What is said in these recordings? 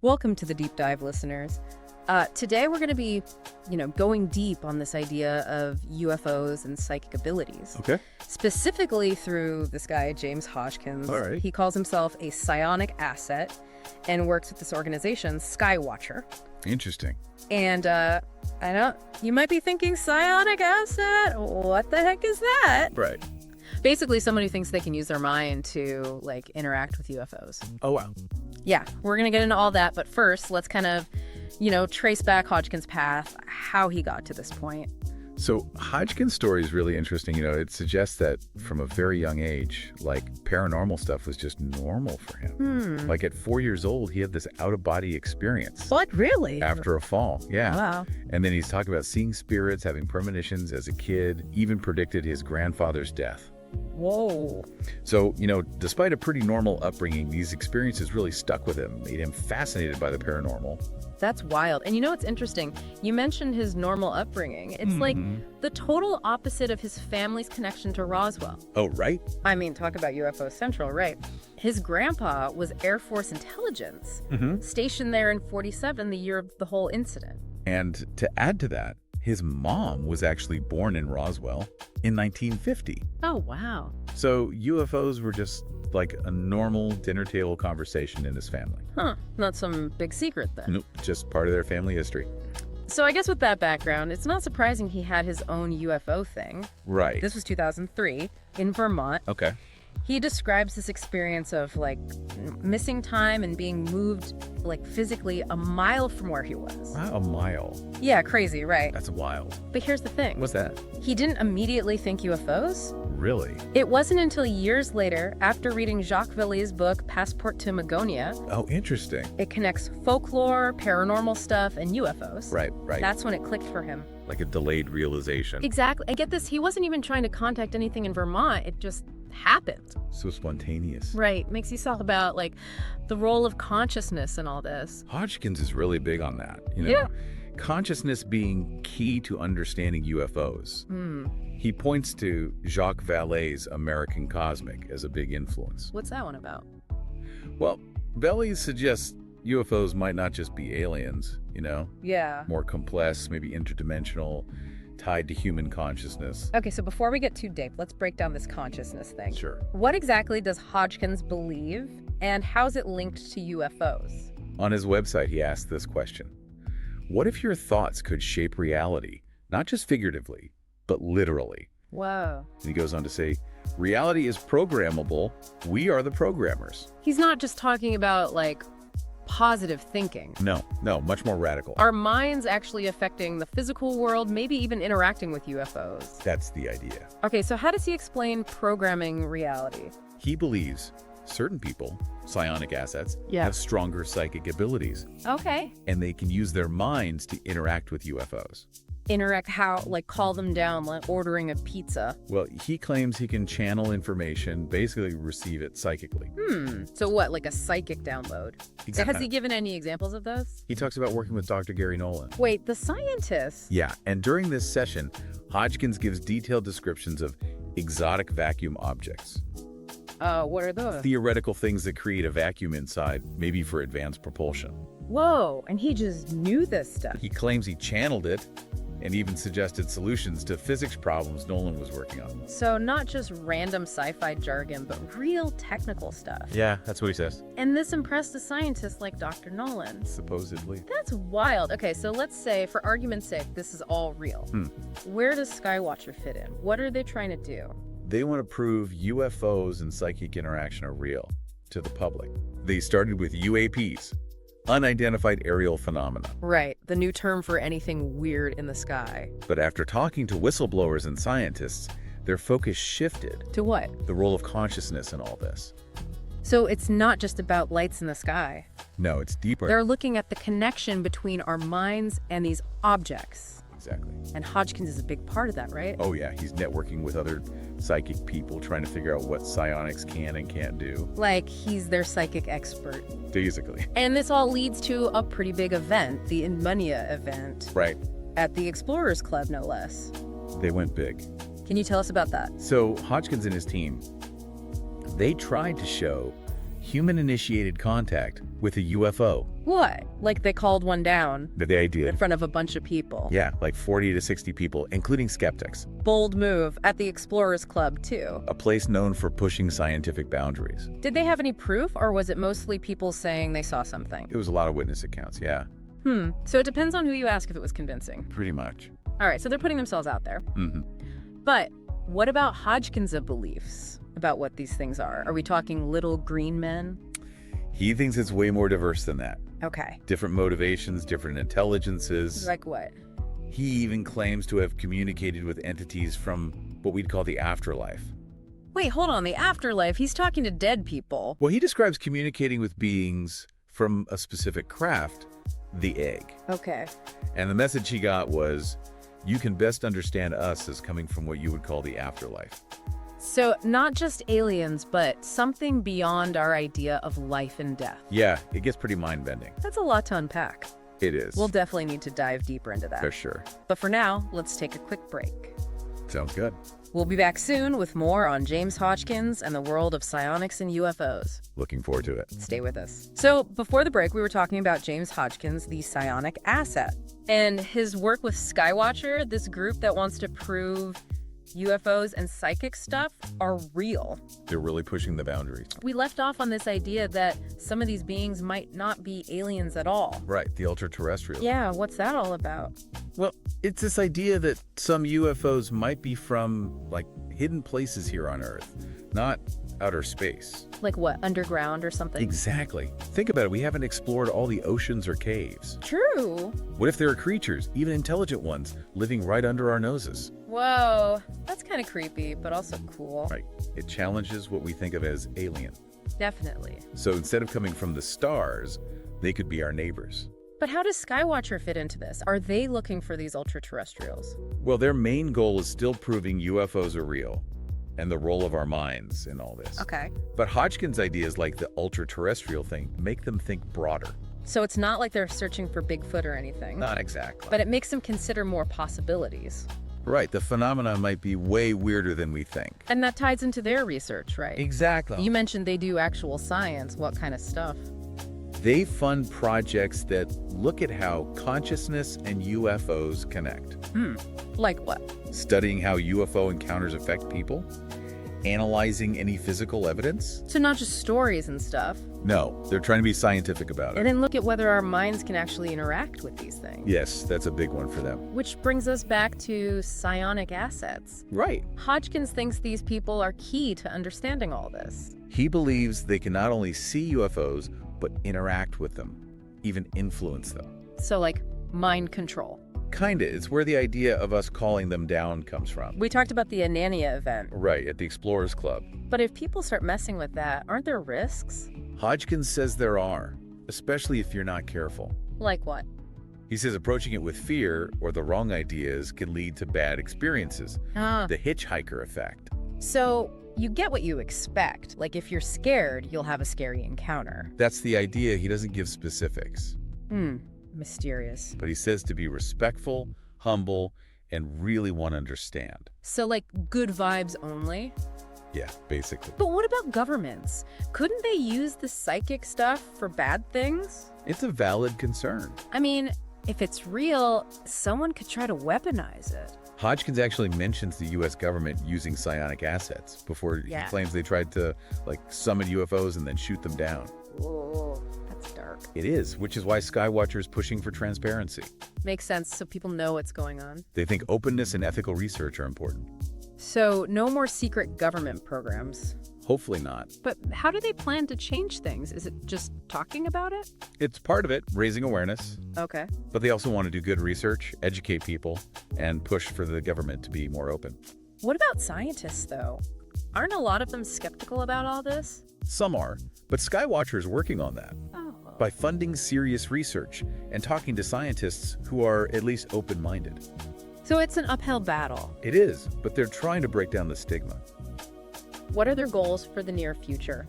Welcome to the Deep Dive, listeners. Today we're going to be, going deep on this idea of UFOs and psychic abilities. Okay. Specifically through this guy, James Hodgkins. All right. He calls himself a psionic asset and works with this organization, Skywatcher. Interesting. And you might be thinking, psionic asset? What the heck is that? Right. Basically, someone who thinks they can use their mind to, interact with UFOs. Oh, wow. Yeah, we're going to get into all that, but first, let's kind of, trace back Hodgkins' path, how he got to this point. So Hodgkin's story is really interesting. It suggests that from a very young age, paranormal stuff was just normal for him. Like at 4 years old, he had this out-of-body experience. What, really? After a fall, yeah. Wow. And then he's talking about seeing spirits, having premonitions as a kid, even predicted his grandfather's death. Whoa. So, despite a pretty normal upbringing, these experiences really stuck with him, made him fascinated by the paranormal. That's wild. And what's interesting? You mentioned his normal upbringing. It's like the total opposite of his family's connection to Roswell. Oh, right? I mean, talk about UFO Central, right? His grandpa was Air Force intelligence, stationed there in 47, the year of the whole incident. And to add to that, his mom was actually born in Roswell in 1950. Oh, wow. So UFOs were just like a normal dinner table conversation in his family. Huh. Not some big secret then. Nope, just part of their family history. So I guess with that background, it's not surprising he had his own UFO thing. Right. This was 2003 in Vermont. Okay. He describes this experience of missing time and being moved physically a mile from where he was. Wow, a mile. Yeah, crazy, right? That's wild. But here's the thing. What's that? He didn't immediately think UFOs. Really? It wasn't until years later, after reading Jacques Vallee's book, Passport to Magonia. Oh, interesting. It connects folklore, paranormal stuff, and UFOs. Right. That's when it clicked for him. Like a delayed realization. Exactly. And get this, he wasn't even trying to contact anything in Vermont. It just happened. So spontaneous. Right. Makes you talk about the role of consciousness and all this. Hodgkins is really big on that. Yeah. Consciousness being key to understanding UFOs. He points to Jacques Vallee's American Cosmic as a big influence. What's that one about? Well, Vallee suggests UFOs might not just be aliens, Yeah. more complex, maybe interdimensional, tied to human consciousness. Okay, so before we get too deep, let's break down this consciousness thing. Sure. What exactly does Hodgkins believe, and how's it linked to UFOs? On his website, he asked this question. What if your thoughts could shape reality, not just figuratively, but literally? Whoa. And he goes on to say, reality is programmable. We are the programmers. He's not just talking about, positive thinking. No, much more radical. Our minds actually affecting the physical world, maybe even interacting with UFOs. That's the idea. Okay, so how does he explain programming reality? He believes certain people, psionic assets, Yeah. have stronger psychic abilities, Okay. and they can use their minds to interact with UFOs. Interact how? Call them down, ordering a pizza. Well, he claims he can channel information, basically receive it psychically. So what, a psychic download? Exactly. Has he given any examples of those? He talks about working with Dr. Gary Nolan. Wait, the scientist? Yeah, and during this session, Hodgkins gives detailed descriptions of exotic vacuum objects. What are those? Theoretical things that create a vacuum inside, maybe for advanced propulsion. Whoa, and he just knew this stuff. He claims he channeled it and even suggested solutions to physics problems Nolan was working on. So not just random sci-fi jargon, but real technical stuff. Yeah, that's what he says. And this impressed a scientist like Dr. Nolan. Supposedly. That's wild. Okay, so let's say, for argument's sake, this is all real. Where does Skywatcher fit in? What are they trying to do? They want to prove UFOs and psychic interaction are real to the public. They started with UAPs, unidentified aerial phenomena. Right, the new term for anything weird in the sky. But after talking to whistleblowers and scientists, their focus shifted. To what? The role of consciousness in all this. So it's not just about lights in the sky. No, it's deeper. They're looking at the connection between our minds and these objects. Exactly. And Hodgkins is a big part of that, right? Oh yeah, he's networking with other psychic people, trying to figure out what psionics can and can't do. He's their psychic expert. Basically. And this all leads to a pretty big event, the Inmunia event. Right. At the Explorers Club, no less. They went big. Can you tell us about that? So Hodgkins and his team, they tried to show human-initiated contact with a UFO. What? Like they called one down The idea. in front of a bunch of people? Yeah, like 40 to 60 people, including skeptics. Bold move. At the Explorers Club, too. A place known for pushing scientific boundaries. Did they have any proof, or was it mostly people saying they saw something? It was a lot of witness accounts, yeah. So it depends on who you ask if it was convincing. Pretty much. All right, so they're putting themselves out there. But what about Hodgkins of beliefs about what these things are? Are we talking little green men? He thinks it's way more diverse than that. Okay. Different motivations, different intelligences. Like what? He even claims to have communicated with entities from what we'd call the afterlife. Wait, hold on. The afterlife? He's talking to dead people. Well, he describes communicating with beings from a specific craft, the egg. Okay. And the message he got was, you can best understand us as coming from what you would call the afterlife. So not just aliens, but something beyond our idea of life and death. Yeah, it gets pretty mind-bending. That's a lot to unpack. It is. We'll definitely need to dive deeper into that. For sure. But for now, let's take a quick break. Sounds good. We'll be back soon with more on James Hodgkins and the world of psionics and UFOs. Looking forward to it. Stay with us. So before the break, we were talking about James Hodgkins, the psionic asset, and his work with Skywatcher, this group that wants to prove UFOs and psychic stuff are real. They're really pushing the boundaries. We left off on this idea that some of these beings might not be aliens at all. Right, the ultraterrestrial. Yeah, what's that all about? Well, it's this idea that some UFOs might be from, like, hidden places here on Earth, not outer space. Like what, underground or something? Exactly. Think about it. We haven't explored all the oceans or caves. True. What if there are creatures, even intelligent ones, living right under our noses? Whoa, that's kind of creepy, but also cool. Right. It challenges what we think of as alien. Definitely. So instead of coming from the stars, they could be our neighbors. But how does Skywatcher fit into this? Are they looking for these ultraterrestrials? Well, their main goal is still proving UFOs are real and the role of our minds in all this. Okay. But Hodgkin's ideas like the ultra-terrestrial thing make them think broader. So it's not like they're searching for Bigfoot or anything. Not exactly. But it makes them consider more possibilities. Right, the phenomena might be way weirder than we think. And that ties into their research, right? Exactly. You mentioned they do actual science. What kind of stuff? They fund projects that look at how consciousness and UFOs connect. Like what? Studying how UFO encounters affect people, analyzing any physical evidence. So not just stories and stuff. No, they're trying to be scientific about And it. then look at whether our minds can actually interact with these things. Yes, that's a big one for them. Which brings us back to psionic assets. Right. Hodgkins thinks these people are key to understanding all this. He believes they can not only see UFOs, but interact with them, even influence them. So like mind control. Kinda, it's where the idea of us calling them down comes from. We talked about the Anania event. Right, at the Explorers Club. But if people start messing with that, aren't there risks? Hodgkins says there are, especially if you're not careful. Like what? He says approaching it with fear or the wrong ideas can lead to bad experiences. The hitchhiker effect. So you get what you expect. Like if you're scared, you'll have a scary encounter. That's the idea. He doesn't give specifics. Mysterious. But he says to be respectful, humble, and really want to understand. So like good vibes only? Yeah, basically. But what about governments? Couldn't they use the psychic stuff for bad things? It's a valid concern. I mean, if it's real, someone could try to weaponize it. Hodgkins actually mentions the U.S. government using psionic assets before he claims they tried to, like, summon UFOs and then shoot them down. Whoa, that's dark. It is, which is why Skywatcher is pushing for transparency. Makes sense, so people know what's going on. They think openness and ethical research are important. So no more secret government programs. Hopefully not. But how do they plan to change things? Is it just talking about it? It's part of it, raising awareness. Okay. But they also want to do good research, educate people, and push for the government to be more open. What about scientists, though? Aren't a lot of them skeptical about all this? Some are, but Skywatcher is working on that. Oh. By funding serious research and talking to scientists who are at least open-minded. So it's an uphill battle. It is, but they're trying to break down the stigma. What are their goals for the near future?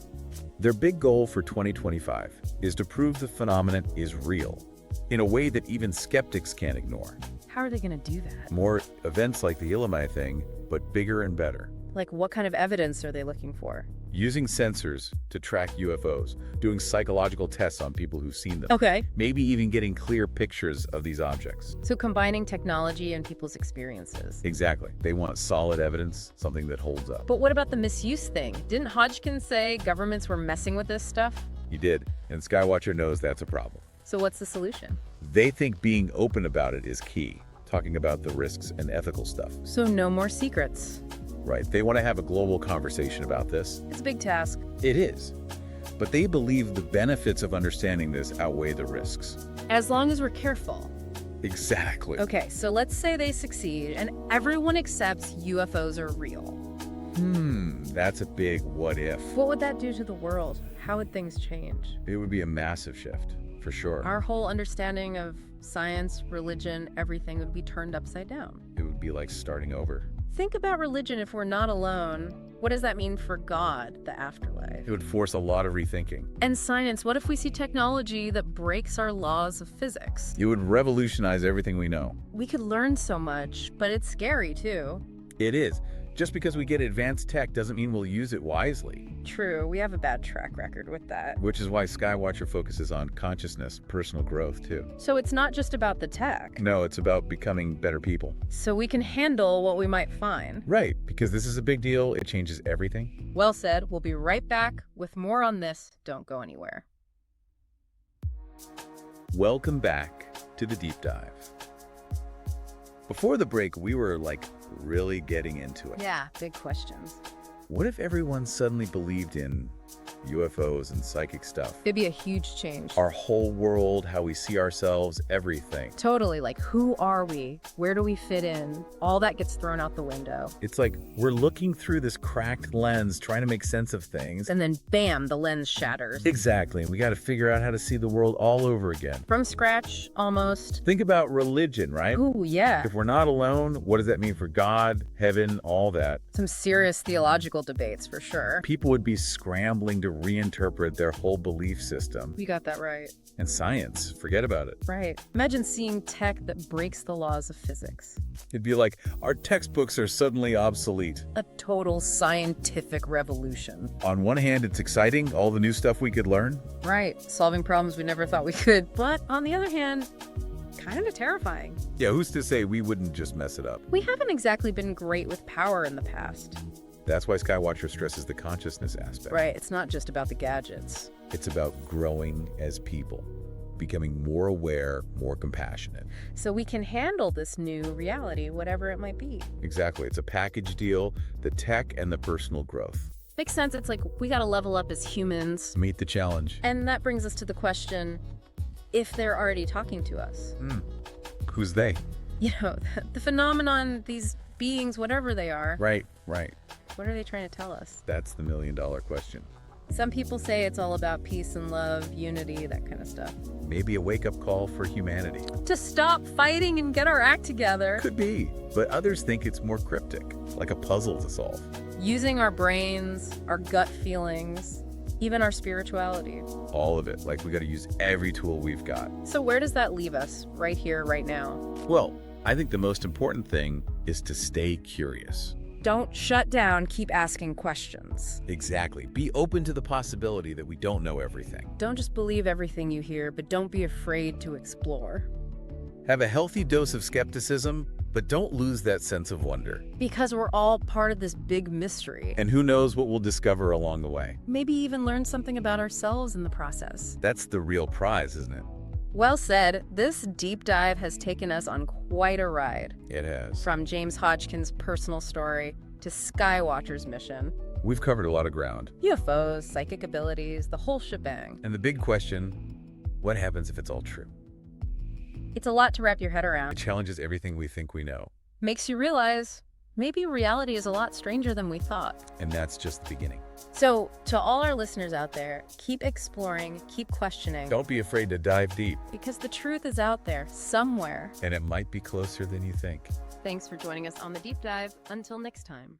Their big goal for 2025 is to prove the phenomenon is real in a way that even skeptics can't ignore. How are they going to do that? More events like the Illimai thing, but bigger and better. Like what kind of evidence are they looking for? Using sensors to track UFOs, doing psychological tests on people who've seen them. Okay. Maybe even getting clear pictures of these objects. So combining technology and people's experiences. Exactly. They want solid evidence, something that holds up. But what about the misuse thing? Didn't Hodgkins say governments were messing with this stuff? He did, and Skywatcher knows that's a problem. So what's the solution? They think being open about it is key, talking about the risks and ethical stuff. So no more secrets. Right. They want to have a global conversation about this. It's a big task. It is. But they believe the benefits of understanding this outweigh the risks. As long as we're careful. Exactly. Okay, so let's say they succeed and everyone accepts UFOs are real. That's a big what if. What would that do to the world? How would things change? It would be a massive shift, for sure. Our whole understanding of science, religion, everything would be turned upside down. It would be like starting over. Think about religion if we're not alone. What does that mean for God, the afterlife? It would force a lot of rethinking. And science, what if we see technology that breaks our laws of physics? It would revolutionize everything we know. We could learn so much, but it's scary too. It is. Just because we get advanced tech doesn't mean we'll use it wisely. True, we have a bad track record with that. Which is why Skywatcher focuses on consciousness, personal growth, too. So it's not just about the tech. No, it's about becoming better people. So we can handle what we might find. Right, because this is a big deal. It changes everything. Well said. We'll be right back with more on this. Don't go anywhere. Welcome back to the Deep Dive. Before the break, we were really getting into it. Yeah, big questions. What if everyone suddenly believed in UFOs and psychic stuff? It'd be a huge change. Our whole world, how we see ourselves, everything. Totally. Like, who are we? Where do we fit in? All that gets thrown out the window. It's like we're looking through this cracked lens, trying to make sense of things. And then, bam, the lens shatters. Exactly. We got to figure out how to see the world all over again. From scratch, almost. Think about religion, right? Ooh, yeah. If we're not alone, what does that mean for God, heaven, all that? Some serious theological debates, for sure. People would be scrambling to reinterpret their whole belief system. You got that right. And science, forget about it. Right. Imagine seeing tech that breaks the laws of physics. It'd be like our textbooks are suddenly obsolete. A total scientific revolution. On one hand, it's exciting, all the new stuff we could learn. Right. Solving problems we never thought we could. But on the other hand, kind of terrifying. Yeah, who's to say we wouldn't just mess it up? We haven't exactly been great with power in the past. That's why Skywatcher stresses the consciousness aspect. Right. It's not just about the gadgets. It's about growing as people, becoming more aware, more compassionate. So we can handle this new reality, whatever it might be. Exactly. It's a package deal, the tech and the personal growth. Makes sense. It's like we got to level up as humans. Meet the challenge. And that brings us to the question, if they're already talking to us. Who's they? You know, the phenomenon, these beings, whatever they are. Right. What are they trying to tell us? That's the million-dollar question. Some people say it's all about peace and love, unity, that kind of stuff. Maybe a wake-up call for humanity. To stop fighting and get our act together. Could be, but others think it's more cryptic, like a puzzle to solve. Using our brains, our gut feelings, even our spirituality. All of it, like we got to use every tool we've got. So where does that leave us, right here, right now? Well, I think the most important thing is to stay curious. Don't shut down, keep asking questions. Exactly. Be open to the possibility that we don't know everything. Don't just believe everything you hear, but don't be afraid to explore. Have a healthy dose of skepticism, but don't lose that sense of wonder. Because we're all part of this big mystery. And who knows what we'll discover along the way. Maybe even learn something about ourselves in the process. That's the real prize, isn't it? Well said. This deep dive has taken us on quite a ride. It has. From James Hodgkins' personal story to Skywatcher's mission. We've covered a lot of ground. UFOs, psychic abilities, the whole shebang. And the big question, what happens if it's all true? It's a lot to wrap your head around. It challenges everything we think we know. Makes you realize maybe reality is a lot stranger than we thought. And that's just the beginning. So, to all our listeners out there, keep exploring, keep questioning. Don't be afraid to dive deep. Because the truth is out there, somewhere. And it might be closer than you think. Thanks for joining us on the Deep Dive. Until next time.